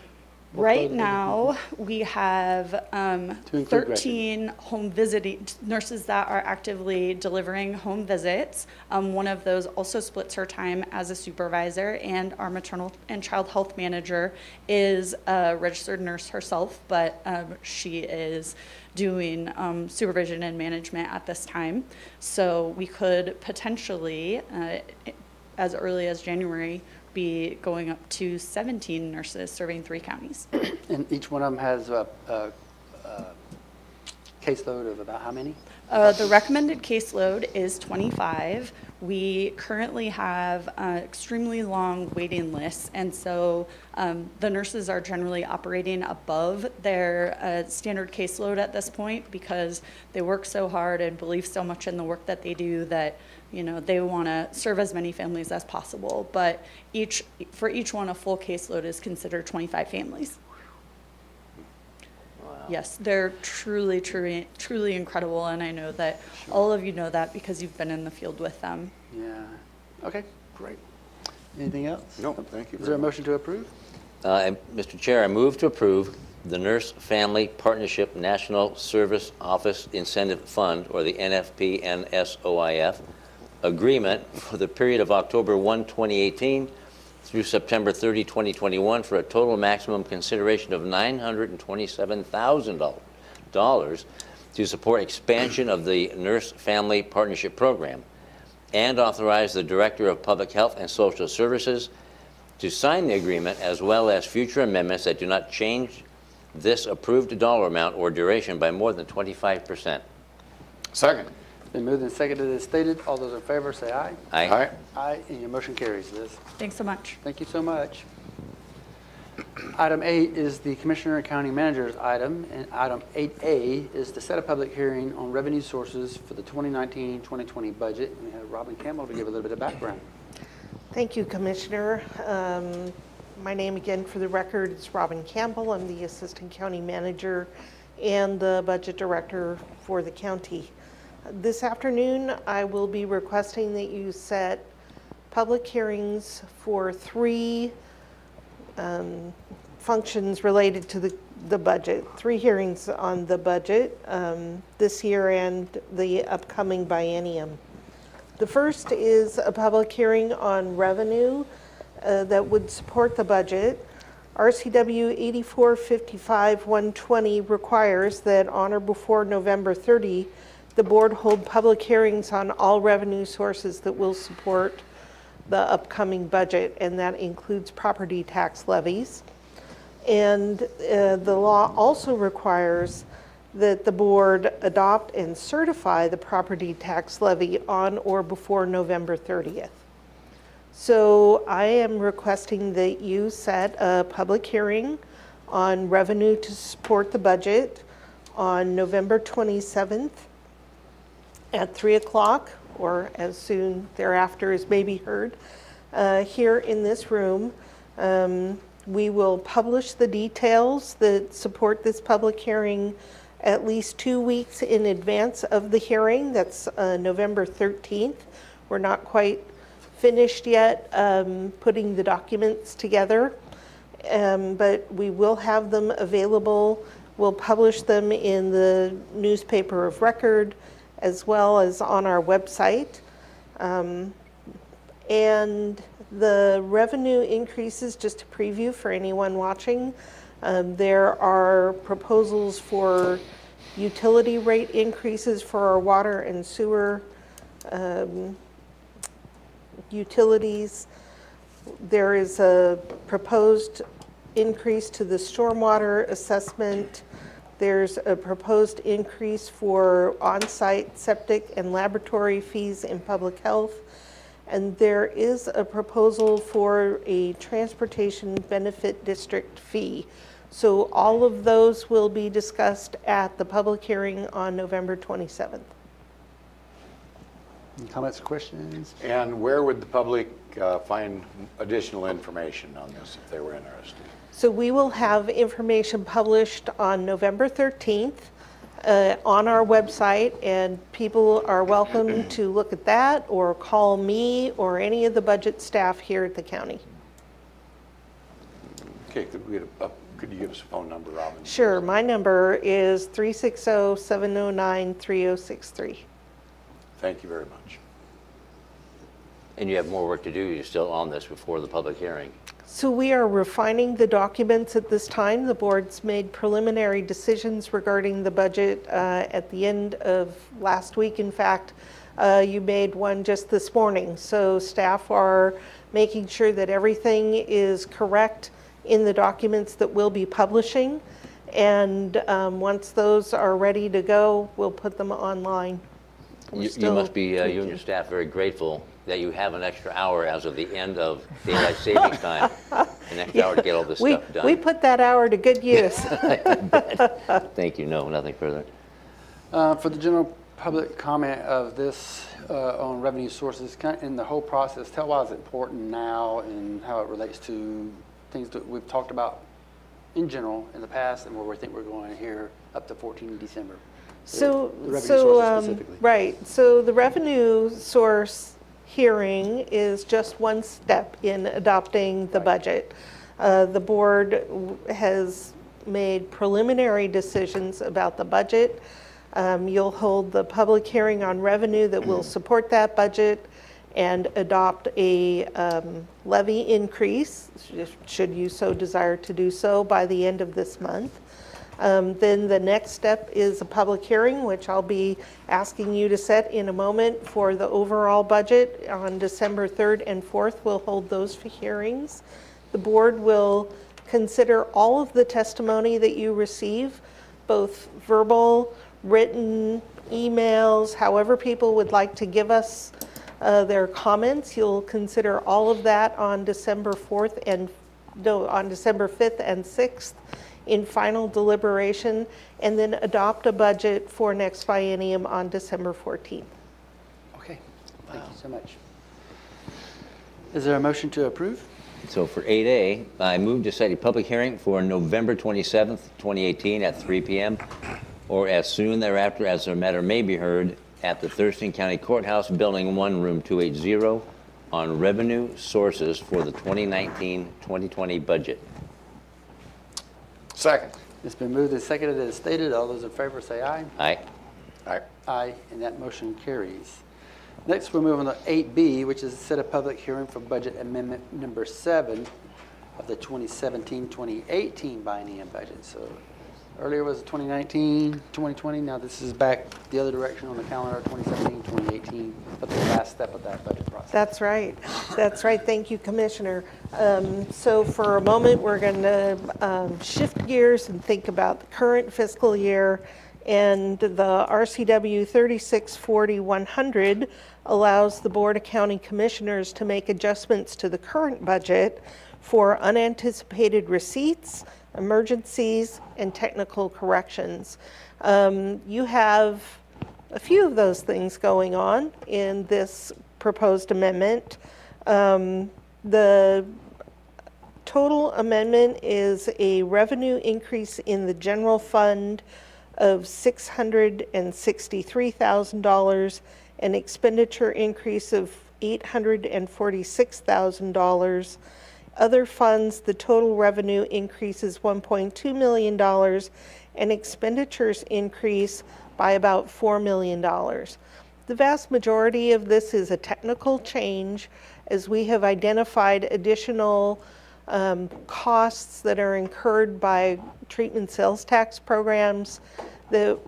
Right now, we have include 13 home visiting nurses that are actively delivering home visits. One of those also splits her time as a supervisor, and our maternal and child health manager is a registered nurse herself, but she is doing supervision and management at this time. So we could potentially, as early as January, be going up to 17 nurses serving 3 counties. And each one of them has a caseload of about how many? The recommended caseload is 25. We currently have extremely long waiting lists, and so the nurses are generally operating above their standard caseload at this point because they work so hard and believe so much in the work that they do that they want to serve as many families as possible. But for each one, a full caseload is considered 25 families. Yes, they're truly, truly, truly incredible, and I know that all of you know that because you've been in the field with them. Yeah. Okay, great. Anything else? No, thank you Is there a very much. motion to approve? Mr. Chair, I move to approve the Nurse Family Partnership National Service Office Incentive Fund, or the NFP-NSOIF, agreement for the period of October 1, 2018 through September 30, 2021 for a total maximum consideration of $927,000 to support expansion of the Nurse Family Partnership Program, and authorize the Director of Public Health and Social Services to sign the agreement, as well as future amendments that do not change this approved dollar amount or duration by more than 25%. Second. Been moved and seconded as stated. All those in favor say aye. Aye. Aye. Aye, and your motion carries, Liz. Thanks so much. Thank you so much. Item 8 is the Commissioner and County Manager's item, and item 8A is to set a public hearing on revenue sources for the 2019-2020 budget. And we have Robin Campbell to give a little bit of background. Thank you, Commissioner. My name again for the record is Robin Campbell. I'm the Assistant County Manager and the Budget Director for the county. This afternoon, I will be requesting that you set public hearings for 3 functions related to the budget, 3 hearings on the budget this year and the upcoming biennium. The first is a public hearing on revenue that would support the budget. RCW 8455-120 requires that on or before November 30, the board hold public hearings on all revenue sources that will support the upcoming budget, and that includes property tax levies. And the law also requires that the board adopt and certify the property tax levy on or before November 30th. So I am requesting that you set a public hearing on revenue to support the budget on November 27th at 3 o'clock, or as soon thereafter as may be heard, here in this room. We will publish the details that support this public hearing at least 2 weeks in advance of the hearing. That's November 13th. We're not quite finished yet putting the documents together, but we will have them available. We'll publish them in the newspaper of record as well as on our website. And the revenue increases, just a preview for anyone watching, there are proposals for utility rate increases for our water and sewer utilities. There is a proposed increase to the stormwater assessment. There's a proposed increase for on-site septic and laboratory fees in public health. And there is a proposal for a transportation benefit district fee. So all of those will be discussed at the public hearing on November 27th. Any comments or questions? And where would the public find additional information on this if they were interested? So we will have information published on November 13th on our website, and people are welcome to look at that or call me or any of the budget staff here at the county. Okay, could you give us a phone number, Robin? Sure, my number is 360-709-3063. Thank you very much. And you have more work to do. You're still on this before the public hearing. So we are refining the documents at this time. The board's made preliminary decisions regarding the budget at the end of last week. In fact, you made one just this morning. So staff are making sure that everything is correct in the documents that we'll be publishing. And once those are ready to go, we'll put them online. You must be, you and your staff, very grateful that you have an extra hour as of the end of daylight savings time, an extra hour to get all this stuff done. We put that hour to good use. Thank you. No, nothing further. For the general public comment of this on revenue sources in the whole process, tell why it's important now and how it relates to things that we've talked about in general in the past and where we think we're going here up to 14 December. So, the revenue sources specifically. Right. So the revenue source hearing is just one step in adopting the budget. The board has made preliminary decisions about the budget. You'll hold the public hearing on revenue that will support that budget and adopt a levy increase, should you so desire to do so, by the end of this month. Then the next step is a public hearing, which I'll be asking you to set in a moment for the overall budget on December 3rd and 4th. We'll hold those for hearings. The board will consider all of the testimony that you receive, both verbal, written, emails, however people would like to give us their comments. You'll consider all of that on December 5th and 6th. In final deliberation, and then adopt a budget for next biennium on December 14th. Okay, thank you so much. Is there a motion to approve? So for 8A, I move to set a public hearing for November 27th, 2018 at 3 p.m. or as soon thereafter as the matter may be heard at the Thurston County Courthouse, Building 1, Room 280, on revenue sources for the 2019-2020 budget. Second. It's been moved and seconded as stated. All those in favor say aye. Aye. Aye. Aye, and that motion carries. Next, we'll move on to 8B, which is set a public hearing for budget amendment number 7 of the 2017-2018 biennium budget. So earlier was 2019-2020. Now this is back the other direction on the calendar, 2017-2018, but the last step of that budget process. That's right. That's right. Thank you, Commissioner. So for a moment, we're going to shift gears and think about the current fiscal year And the RCW 3640-100 allows the Board of County Commissioners to make adjustments to the current budget for unanticipated receipts, emergencies, and technical corrections. You have a few of those things going on in this proposed amendment. The total amendment is a revenue increase in the general fund of $663,000, an expenditure increase of $846,000. Other funds, the total revenue increase is $1.2 million, and expenditures increase by about $4 million. The vast majority of this is a technical change, as we have identified additional costs that are incurred by treatment sales tax programs that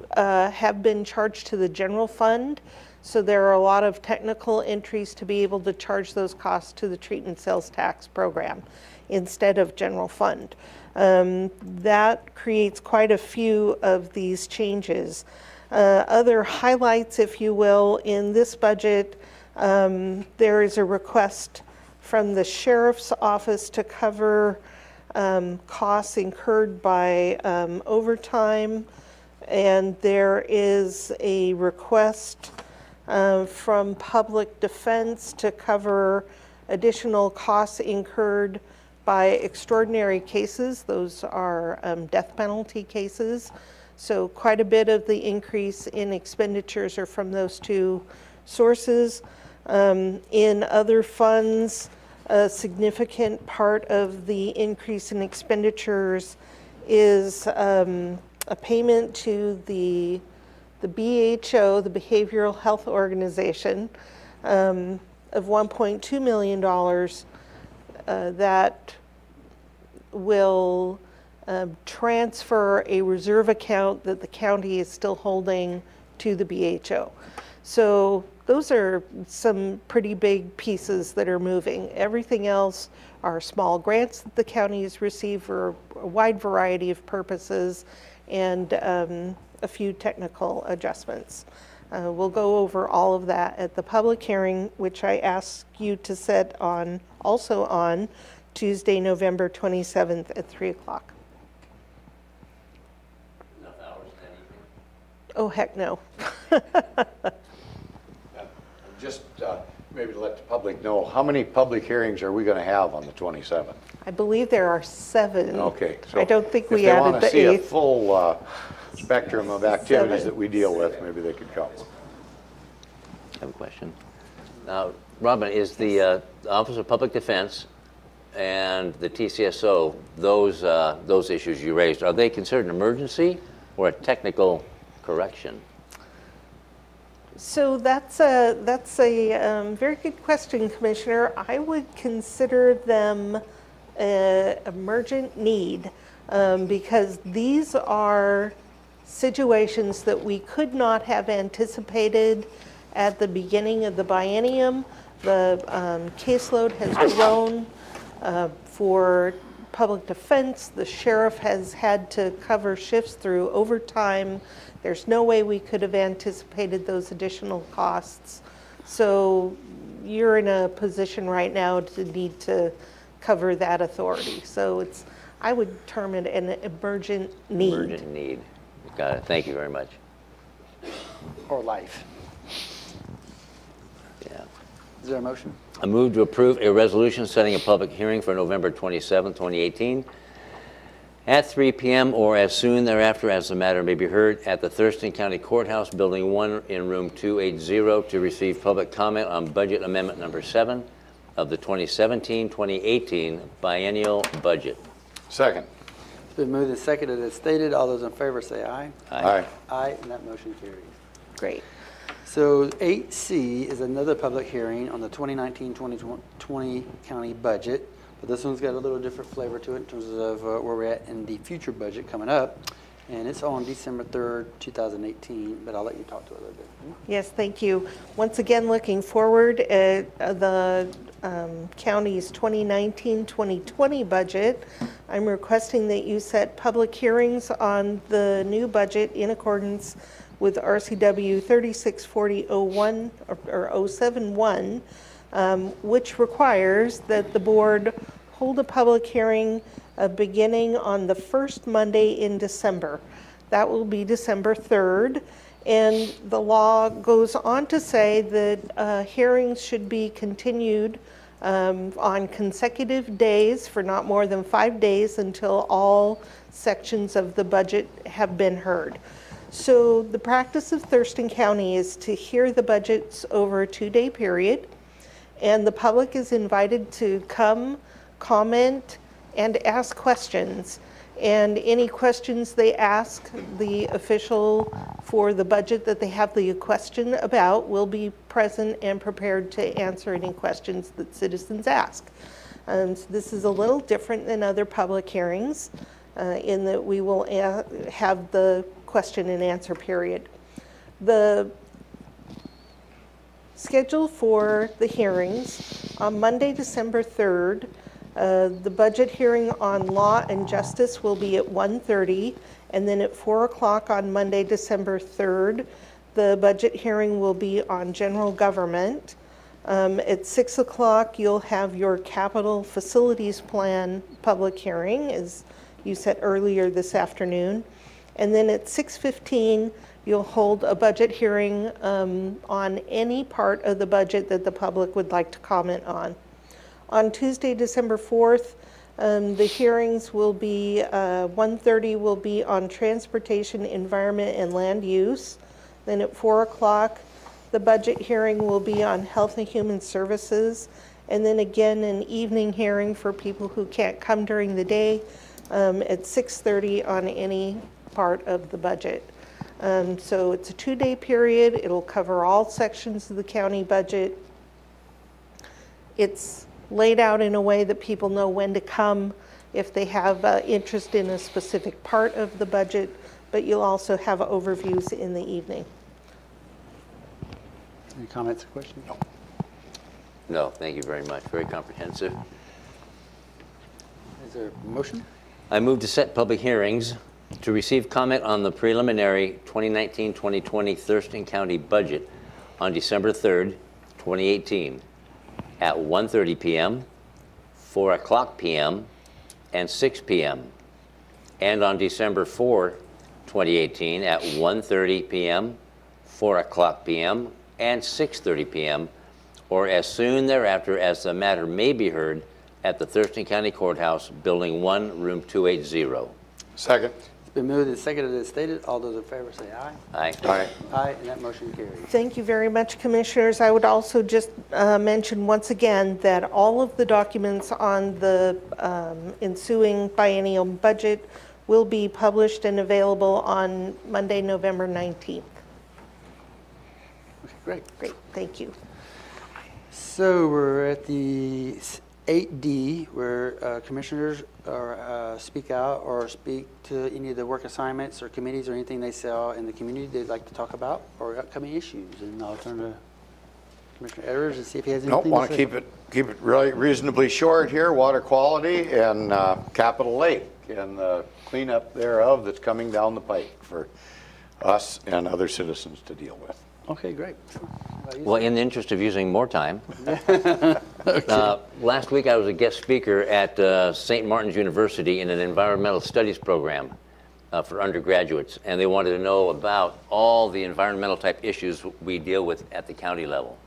have been charged to the general fund. So there are a lot of technical entries to be able to charge those costs to the treatment sales tax program instead of general fund. That creates quite a few of these changes. Other highlights, if you will, in this budget, there is a request from the Sheriff's Office to cover costs incurred by overtime, and there is a request from Public Defense to cover additional costs incurred by extraordinary cases. Those are death penalty cases. So quite a bit of the increase in expenditures are from those two sources. In other funds, a significant part of the increase in expenditures is a payment to the BHO, the Behavioral Health Organization, of $1.2 million that will transfer a reserve account that the county is still holding to the BHO. So those are some pretty big pieces that are moving. Everything else are small grants that the county has received for a wide variety of purposes, and a few technical adjustments. We'll go over all of that at the public hearing, which I ask you to set on, also on Tuesday, November 27th at 3 o'clock. Enough hours then evening? Oh, heck no. Just maybe to let the public know, how many public hearings are we going to have on the 27th? I believe there are 7. Okay. So I don't think we if they added want the to see a 8th. full spectrum of activities 7. that we deal with, maybe they could come. I have a question. Now, Robin, is the Office of Public Defense and the TCSO, those issues you raised, are they considered an emergency or a technical correction? So that's a very good question, Commissioner. I would consider them an emergent need because these are situations that we could not have anticipated at the beginning of the biennium. The caseload has grown for public defense. The sheriff has had to cover shifts through overtime. There's no way we could have anticipated those additional costs. So you're in a position right now to need to cover that authority. So I would term it an emergent need. Emergent need. Got it. Thank you very much. Or life. Yeah. Is there a motion? I move to approve a resolution setting a public hearing for November 27, 2018 at 3 p.m. or as soon thereafter as the matter may be heard at the Thurston County Courthouse, Building 1 in Room 280 to receive public comment on Budget Amendment Number 7 of the 2017-2018 biennial budget. Second. It's been moved and seconded as stated. All those in favor say aye. Aye. Aye, and that motion carries. Great. So 8C is another public hearing on the 2019-2020 county budget, but this one's got a little different flavor to it in terms of where we're at in the future budget coming up. and it's on December 3rd, 2018, but I'll let you talk to it a little bit. Yes, thank you. Once again, looking forward at the county's 2019-2020 budget, I'm requesting that you set public hearings on the new budget in accordance with RCW 364001 or 071, which requires that the board hold a public hearing beginning on the first Monday in December. That will be December 3rd. And the law goes on to say that hearings should be continued on consecutive days for not more than 5 days until all sections of the budget have been heard. So the practice of Thurston County is to hear the budgets over a 2-day period, and the public is invited to come, comment, and ask questions. And any questions they ask, the official for the budget that they have the question about will be present and prepared to answer any questions that citizens ask. So this is a little different than other public hearings in that we will have the question and answer period. The schedule for the hearings on Monday, December 3rd, the budget hearing on law and justice will be at 1:30, and then at 4 o'clock on Monday, December 3rd, the budget hearing will be on general government. At 6 o'clock, you'll have your capital facilities plan public hearing, as you said earlier this afternoon. And then at 6:15, you'll hold a budget hearing on any part of the budget that the public would like to comment on. On Tuesday, December 4th, the hearings will be, 1:30 will be on transportation, environment, and land use. Then at 4 o'clock, the budget hearing will be on health and human services. And then again, an evening hearing for people who can't come during the day at 6:30 on any part of the budget. So it's a 2-day period. It'll cover all sections of the county budget. It's laid out in a way that people know when to come if they have interest in a specific part of the budget, but you'll also have overviews in the evening. Any comments or questions? No. No, thank you very much. Very comprehensive. Is there a motion? I move to set public hearings to receive comment on the preliminary 2019-2020 Thurston County budget on December 3rd, 2018 at 1:30 p.m., 4 o'clock p.m., and 6 p.m. And on December 4, 2018 at 1:30 p.m., 4 o'clock p.m., and 6:30 p.m., or as soon thereafter as the matter may be heard at the Thurston County Courthouse, Building 1, Room 280. Second. It's been moved and seconded as stated. All those in favor say aye. Aye. Aye. Aye, and that motion carries. Thank you very much, Commissioners. I would also just mention once again that all of the documents on the ensuing biennial budget will be published and available on Monday, November 19th. Okay, great. Great, thank you. So we're at the 8D, where commissioners speak out or speak to any of the work assignments or committees or anything they saw in the community they'd like to talk about or upcoming issues. And I'll turn to Commissioner Edwards and see if he has anything Nope, to want say. to keep it really reasonably short here. Water quality and Capitol Lake and the cleanup thereof that's coming down the pike for us and other citizens to deal with. Okay, great. Well, in the interest of using more time, last week I was a guest speaker at St. Martin's University in an environmental studies program for undergraduates, and they wanted to know about all the environmental type issues we deal with at the county level.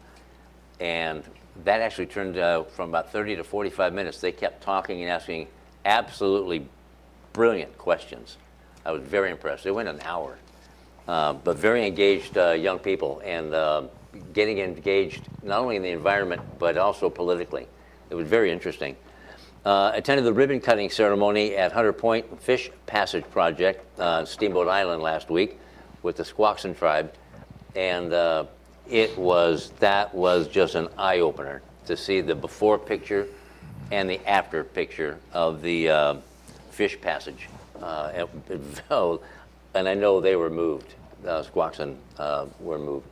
And that actually turned from about 30 to 45 minutes. They kept talking and asking absolutely brilliant questions. I was very impressed. They went an hour. But very engaged young people and getting engaged not only in the environment but also politically. It was very interesting. Attended the ribbon cutting ceremony at Hunter Point Fish Passage Project on Steamboat Island last week with the Squaxin tribe, and that was just an eye-opener to see the before picture and the after picture of the fish passage. and I know they were moved. Squaxin were moved.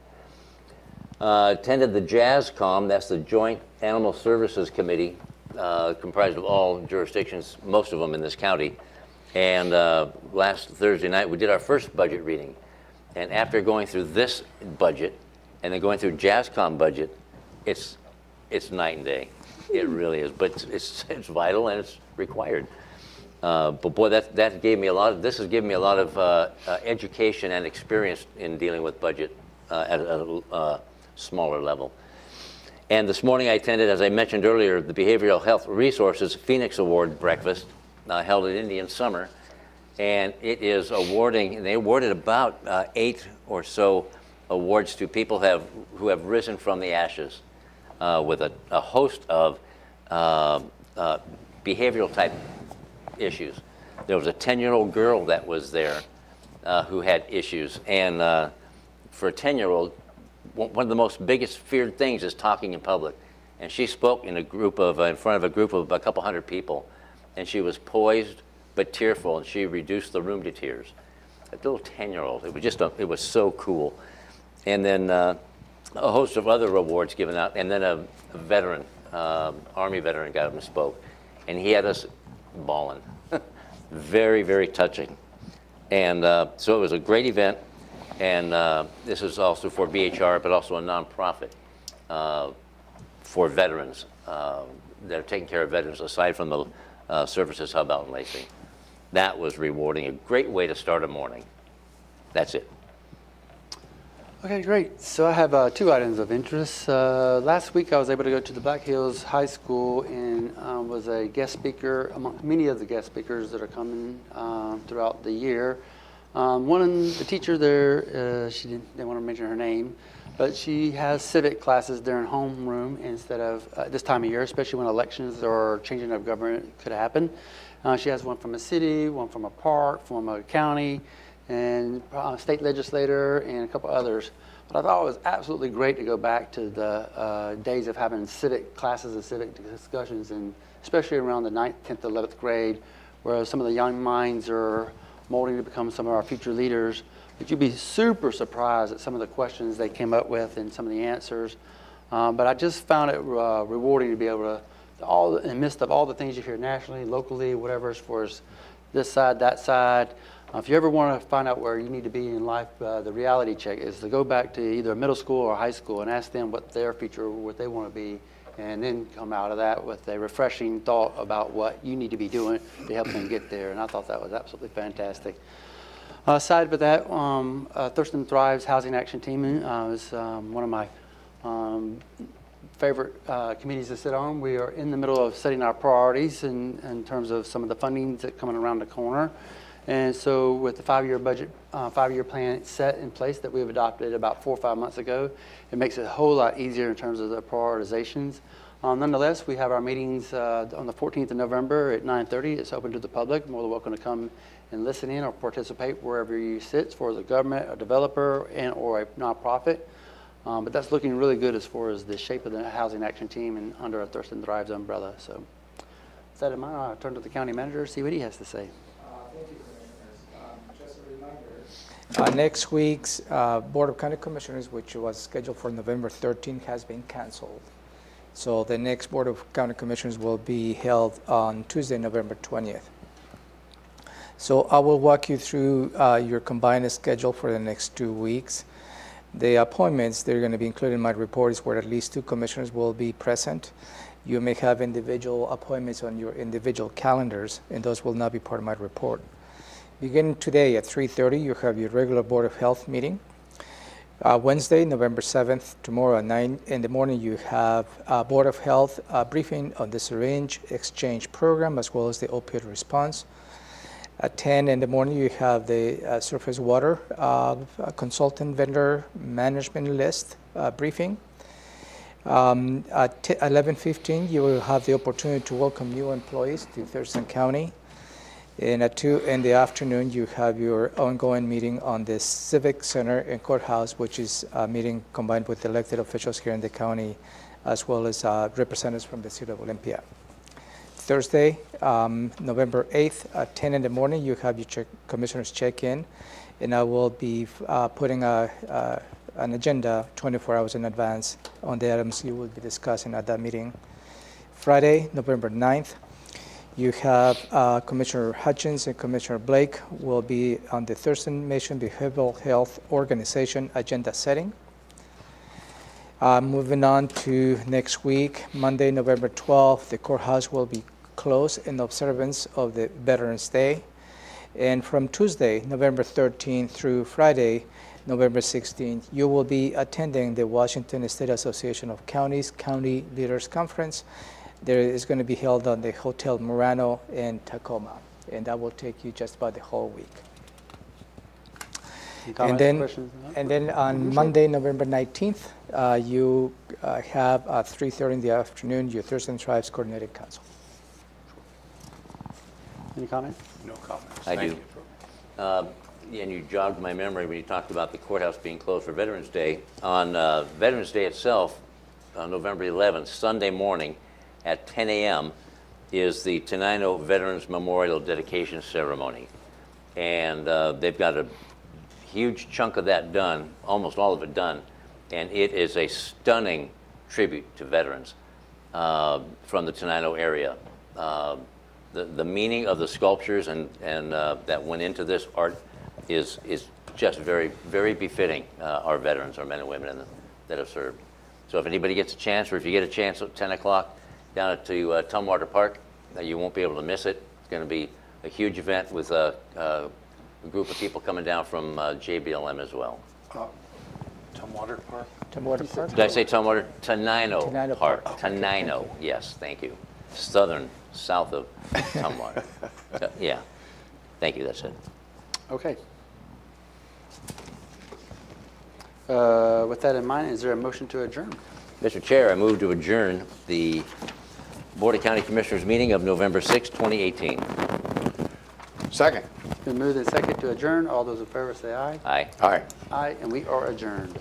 Attended the JASCOM, that's the Joint Animal Services Committee, comprised of all jurisdictions, most of them in this county. And last Thursday night, we did our first budget reading. And after going through this budget and then going through JASCOM budget, it's night and day. It really is. But it's vital and it's required. But boy, that gave me a lot of, this has given me a lot of education and experience in dealing with budget at a smaller level. And this morning I attended, as I mentioned earlier, the Behavioral Health Resources Phoenix Award breakfast held at Indian Summer. And it is awarding, they awarded about 8 or so awards to people who have risen from the ashes with a host of behavioral type issues. There was a 10-year-old girl that was there who had issues. And for a 10-year-old, one of the most biggest feared things is talking in public. And she spoke in front of a group of a couple hundred people. And she was poised but tearful, and she reduced the room to tears. A little 10-year-old. It was just, it was so cool. And then a host of other awards given out. And then a veteran, Army veteran got up and spoke. And he had us bawling. Very, very touching. And so it was a great event. And this is also for BHR, but also a nonprofit for veterans that are taking care of veterans aside from the Services Hub out in Lacey. That was rewarding, a great way to start a morning. That's it. Okay, great. So I have 2 items of interest. Last week I was able to go to the Black Hills High School and was a guest speaker among many of the guest speakers that are coming throughout the year. One of the teacher there, they want to mention her name, but she has civic classes during homeroom instead of this time of year, especially when elections or changing of government could happen. She has one from a city, one from a park, from a county, and a state legislator, and a couple others. But I thought it was absolutely great to go back to the days of having civic classes and civic discussions, and especially around the 9th, 10th, 11th grade, where some of the young minds are molding to become some of our future leaders. But you'd be super surprised at some of the questions they came up with and some of the answers. But I just found it rewarding to be able to, in the midst of all the things you hear nationally, locally, whatever, as far as this side, that side. If you ever want to find out where you need to be in life, the reality check is to go back to either middle school or high school and ask them what their future, what they want to be, and then come out of that with a refreshing thought about what you need to be doing to help them get there. And I thought that was absolutely fantastic. Aside with that, Thurston Thrives Housing Action Team is one of my favorite committees to sit on. We are in the middle of setting our priorities in terms of some of the funding that's coming around the corner. And so with the 5-year budget, 5-year plan set in place that we've adopted about 4 or 5 months ago, it makes it a whole lot easier in terms of the prioritizations. Nonetheless, we have our meetings on the 14th of November at 9:30. It's open to the public. More than welcome to come and listen in or participate wherever you sit, for the government, a developer, and or a nonprofit. But that's looking really good as far as the shape of the Housing Action Team and under a Thurston Thrives umbrella. So with that in mind, I'll turn to the county manager, see what he has to say. Thank you, Commissioners. Just a reminder, next week's Board of County Commissioners, which was scheduled for November 13th, has been canceled. So the next Board of County Commissioners will be held on Tuesday, November 20th. So I will walk you through your combined schedule for the next 2 weeks. The appointments that are going to be included in my report is where at least 2 commissioners will be present. You may have individual appointments on your individual calendars, and those will not be part of my report. Beginning today at 3:30, you have your regular Board of Health meeting. Wednesday, November 7th, tomorrow at 9 in the morning, you have a Board of Health briefing on the syringe exchange program as well as the opioid response. At 10 in the morning, you have the surface water consultant vendor management list briefing. At 11:15, you will have the opportunity to welcome new employees to Thurston County. And at 2 in the afternoon, you have your ongoing meeting on the Civic Center and Courthouse, which is a meeting combined with elected officials here in the county, as well as representatives from the city of Olympia. Thursday, November 8th at 10 in the morning, you have your commissioners check-in. and I will be putting an agenda 24 hours in advance on the items you will be discussing at that meeting. Friday, November 9th, you have Commissioner Hutchins and Commissioner Blake will be on the Thurston Mission Behavioral Health Organization agenda setting. Moving on to next week, Monday, November 12th, the courthouse will be closed in observance of the Veterans Day. And from Tuesday, November 13th through Friday, November 16th, you will be attending the Washington State Association of Counties County Leaders Conference. There is going to be held on the Hotel Murano in Tacoma, and that will take you just about the whole week. And then on Monday, November 19th, you have at 3:30 in the afternoon your Thurston Tribes Coordinated Council. Any comment? No comments. I Thank do. you. And you jogged my memory when you talked about the courthouse being closed for Veterans Day. On Veterans Day itself, on November 11th, Sunday morning at 10 a.m. is the Tenino Veterans Memorial Dedication Ceremony. And they've got a huge chunk of that done, almost all of it done, and it is a stunning tribute to veterans from the Tenino area. The meaning of the sculptures and that went into this art is just very, very befitting our veterans, our men and women that have served. So if anybody gets a chance, or if you get a chance at 10 o'clock down at Tumwater Park, you won't be able to miss it. It's going to be a huge event with a group of people coming down from JBLM as well. Tumwater Park? Tumwater Park? Did I say Tumwater? Tenino Tenino Park. Park. Tenino, yes, thank you. South of Tumwater. Yeah, thank you, that's it. Okay. With that in mind, is there a motion to adjourn? Mr. Chair, I move to adjourn the Board of County Commissioners meeting of November 6, 2018. Second. Been moved and second to adjourn. All those in favor say aye. Aye. Aye. Aye, and we are adjourned.